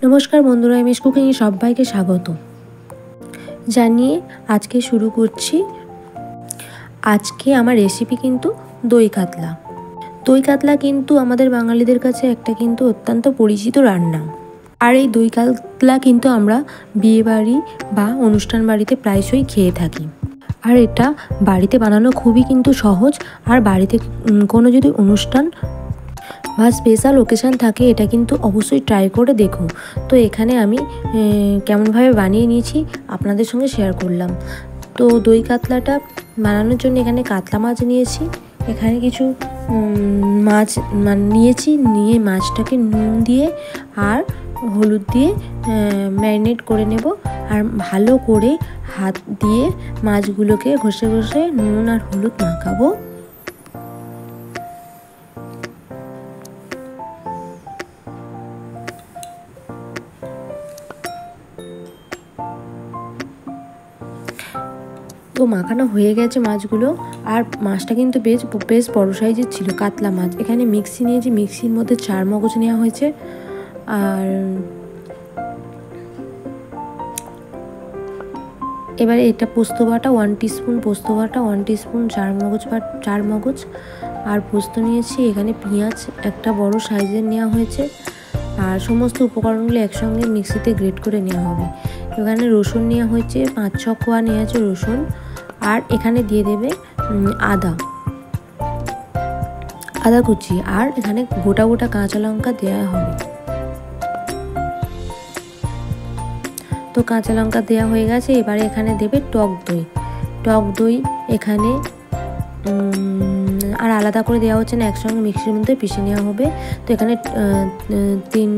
নমস্কার বন্ধুরা, এমএস কুকিংয়ে সবাইকে স্বাগত জানিয়ে আজকে শুরু করছি। আজকে আমার রেসিপি কিন্তু দই কাতলা। দই কাতলা কিন্তু আমাদের বাঙালিদের কাছে একটা কিন্তু অত্যন্ত পরিচিত রান্না। আর এই দই কাতলা কিন্তু আমরা বিয়েবাড়ি বা অনুষ্ঠান বাড়িতে প্রায়শই খেয়ে থাকি। আর এটা বাড়িতে বানানো খুবই কিন্তু সহজ। আর বাড়িতে কোনো যদি অনুষ্ঠান বা স্পেশাল ওকেশান থাকে এটা কিন্তু অবশ্যই ট্রাই করে দেখো। তো এখানে আমি কেমনভাবে বানিয়ে নিয়েছি আপনাদের সঙ্গে শেয়ার করলাম। তো দই কাতলাটা বানানোর জন্য এখানে কাতলা মাছ নিয়েছি। এখানে কিছু মাছ নিয়েছি, নিয়ে মাছটাকে নুন দিয়ে আর হলুদ দিয়ে ম্যারিনেট করে নেব। আর ভালো করে হাত দিয়ে মাছগুলোকে ঘষে ঘষে নুন আর হলুদ মাখাবো। তো মাখানো হয়ে গেছে মাছগুলো। আর মাছটা কিন্তু বেশ বড় সাইজের ছিল, কাতলা মাছ। এখানে মিক্সি নিয়েছি, মিক্সির মধ্যে 4 মগজ নেওয়া হয়েছে। আর এবারে এটা পোস্ত বাটা 1 টিস্পুন, পোস্ত বাটা 1 টিস্পুন, 4 মগজ আর পোস্ত নিয়েছি। এখানে পেঁয়াজ একটা বড় সাইজের নেওয়া হয়েছে। আর সমস্ত উপকরণগুলো একসঙ্গে মিক্সিতে গ্রেট করে নেওয়া হবে। এখানে রসুন নেওয়া হয়েছে, 5-6 কোয়া নেওয়া আছে রসুন। আর এখানে দিয়ে দেবে আদা কুচি। আর এখানে গোটা গোটা কাঁচা লঙ্কা দেওয়া হবে। তো কাঁচা লঙ্কা দেওয়া হয়ে গেছে। এবারে এখানে দেবে টক দই এখানে আর আলাদা করে দেওয়া হচ্ছে না, একসঙ্গে মিক্সির মধ্যে পিষে নেওয়া হবে। তো এখানে 3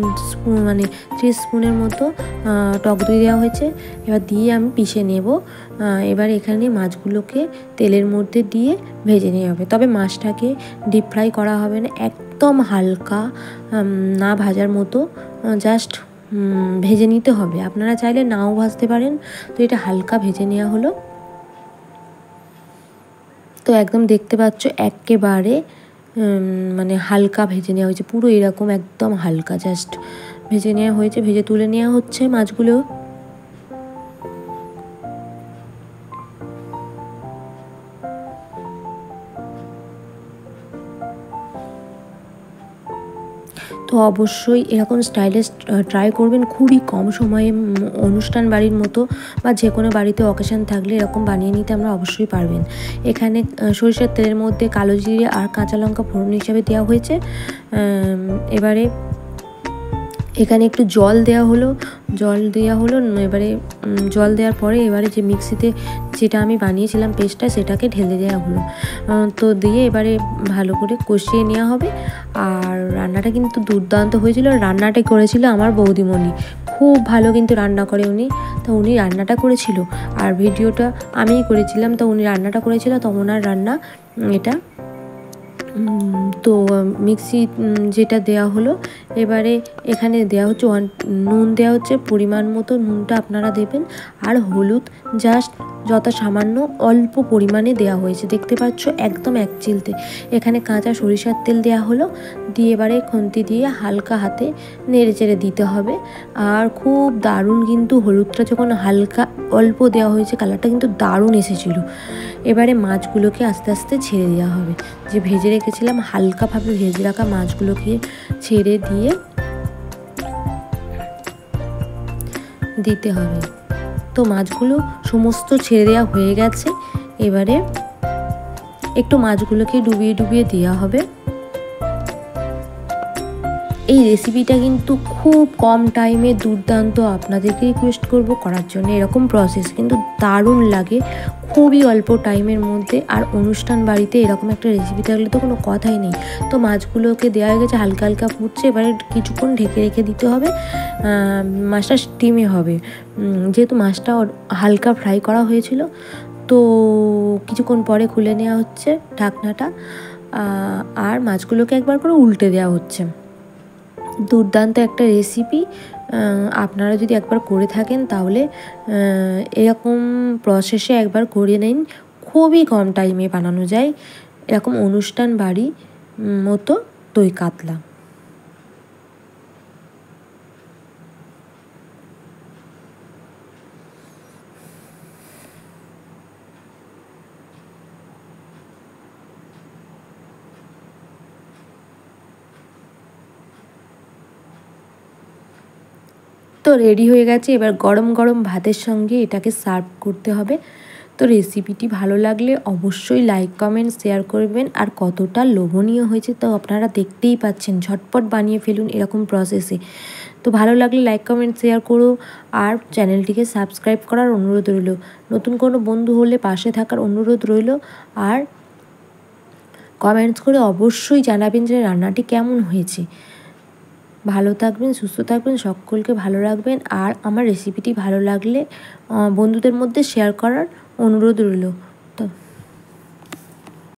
স্পুনের মতো টক দই দেওয়া হয়েছে। এবার দিয়ে আমি পিষে নেব। এবার এখানে মাছগুলোকে তেলের মধ্যে দিয়ে ভেজে নেওয়া হবে। তবে মাছটাকে ডিপ ফ্রাই করা হবে না, একদম হালকা না ভাজার মতো জাস্ট ভেজে নিতে হবে। আপনারা চাইলে নাও ভাজতে পারেন। তো এটা হালকা ভেজে নেওয়া হলো। তো একদম দেখতে পাচ্ছ একেবারে হালকা ভেজে নেওয়া হয়েছে, পুরো এরকম একদম হালকা জাস্ট ভেজে নেওয়া হয়েছে। ভেজে তুলে নেওয়া হচ্ছে মাছগুলো। তো অবশ্যই এরকম স্টাইলে ট্রাই করবেন, খুবই কম সময়ে অনুষ্ঠান বাড়ির মতো বা যে কোনো বাড়িতে অকেশান থাকলে এরকম বানিয়ে নিতে আমরা অবশ্যই পারবেন। এখানে সরিষার তেলের মধ্যে কালো জিরে আর কাঁচা লঙ্কা ফোড়ন হিসাবে দেওয়া হয়েছে। এবারে এখানে একটু জল দেওয়া হলো। এবারে জল দেওয়ার পরে এবারে যে মিক্সিতে যেটা আমি বানিয়েছিলাম পেস্টটা, সেটাকে ঢেলে দেওয়া হলো। তো দিয়ে এবারে ভালো করে কষিয়ে নেওয়া হবে। আর রান্নাটা কিন্তু দুর্দান্ত হয়েছিল। রান্নাটা করেছিল আমার বৌদিমণি, খুব ভালো কিন্তু রান্না করে উনি। তো উনি রান্নাটা করেছিল আর ভিডিওটা আমিই করেছিলাম। তো উনি রান্নাটা করেছিল, তো ওনার রান্না এটা। তো মিক্সি যেটা দেওয়া হলো, এবারে এখানে দেওয়া হচ্ছে নুন দেওয়া হচ্ছে পরিমাণ মতো, নুনটা আপনারা দেবেন। আর হলুদ জাস্ট সামান্য অল্প পরিমাণে দেওয়া হয়েছে, দেখতে পাচ্ছ একদম 1 চিলতে। এখানে কাঁচা সরিষার তেল দেওয়া হলো, দিয়ে এবারে খুন্তি দিয়ে হালকা হাতে নেড়ে চেড়ে দিতে হবে। আর খুব দারুণ কিন্তু হলুদটা যখন হালকা অল্প দেওয়া হয়েছে, কালারটা কিন্তু দারুণ এসেছিলো। এবারে মাছগুলোকে আস্তে আস্তে ছেড়ে দেওয়া হবে। যে ভেজে রেখেছিলাম হালকাভাবে ভেজে রাখা মাছগুলোকে ছেড়ে দিয়ে দিতে হবে। তো মাছগুলো সমস্ত ছেড়ে দেওয়া হয়ে গেছে। এবারে একটু মাছগুলোকে ডুবিয়ে দেওয়া হবে। এই রেসিপিটা কিন্তু খুব কম টাইমে দুর্দান্ত, আপনাদেরকে রিকোয়েস্ট করব করার জন্য। এরকম প্রসেস কিন্তু দারুণ লাগে, খুবই অল্প টাইমের মধ্যে। আর অনুষ্ঠান বাড়িতে এরকম একটা রেসিপি থাকলে তো কোনো কথাই নেই। তো মাছগুলোকে দেওয়া হয়ে গেছে, হালকা হালকা ফুটছে। এবারে কিছুক্ষণ ঢেকে রেখে দিতে হবে। মাছটা স্টিমে হবে, যেহেতু মাছটা হালকা ফ্রাই করা হয়েছিল। তো কিছুক্ষণ পরে খুলে নেওয়া হচ্ছে ঢাকনাটা। আর মাছগুলোকে একবার করে উল্টে দেওয়া হচ্ছে। দুর্দান্ত একটা রেসিপি। আপনারা যদি একবার করে থাকেন তাহলে এরকম প্রসেসে একবার করে নিন, খুবই কম টাইমে বানানো যায় এরকম অনুষ্ঠান বাড়ি মতো দই কাতলা। তো রেডি হয়ে গেছে, এবার গরম গরম ভাতের সঙ্গে এটাকে সার্ভ করতে হবে। তো রেসিপিটি ভালো লাগলে অবশ্যই লাইক কমেন্ট শেয়ার করবেন। আর কতটা লোভনীয় হয়েছে তো আপনারা দেখতেই পাচ্ছেন, ঝটপট বানিয়ে ফেলুন এরকম প্রসেসে। তো ভালো লাগলে লাইক কমেন্ট শেয়ার করো, আর চ্যানেলটিকে সাবস্ক্রাইব করার অনুরোধ রইল। নতুন কোনো বন্ধু হলে পাশে থাকার অনুরোধ রইল। আর কমেন্টস করে অবশ্যই জানাবেন যে রান্নাটি কেমন হয়েছে। ভালো থাকবেন, সুস্থ থাকবেন, সকলকে ভালো রাখবেন। আর আমার রেসিপিটি ভালো লাগলে বন্ধুদের মধ্যে শেয়ার করার অনুরোধ রইল।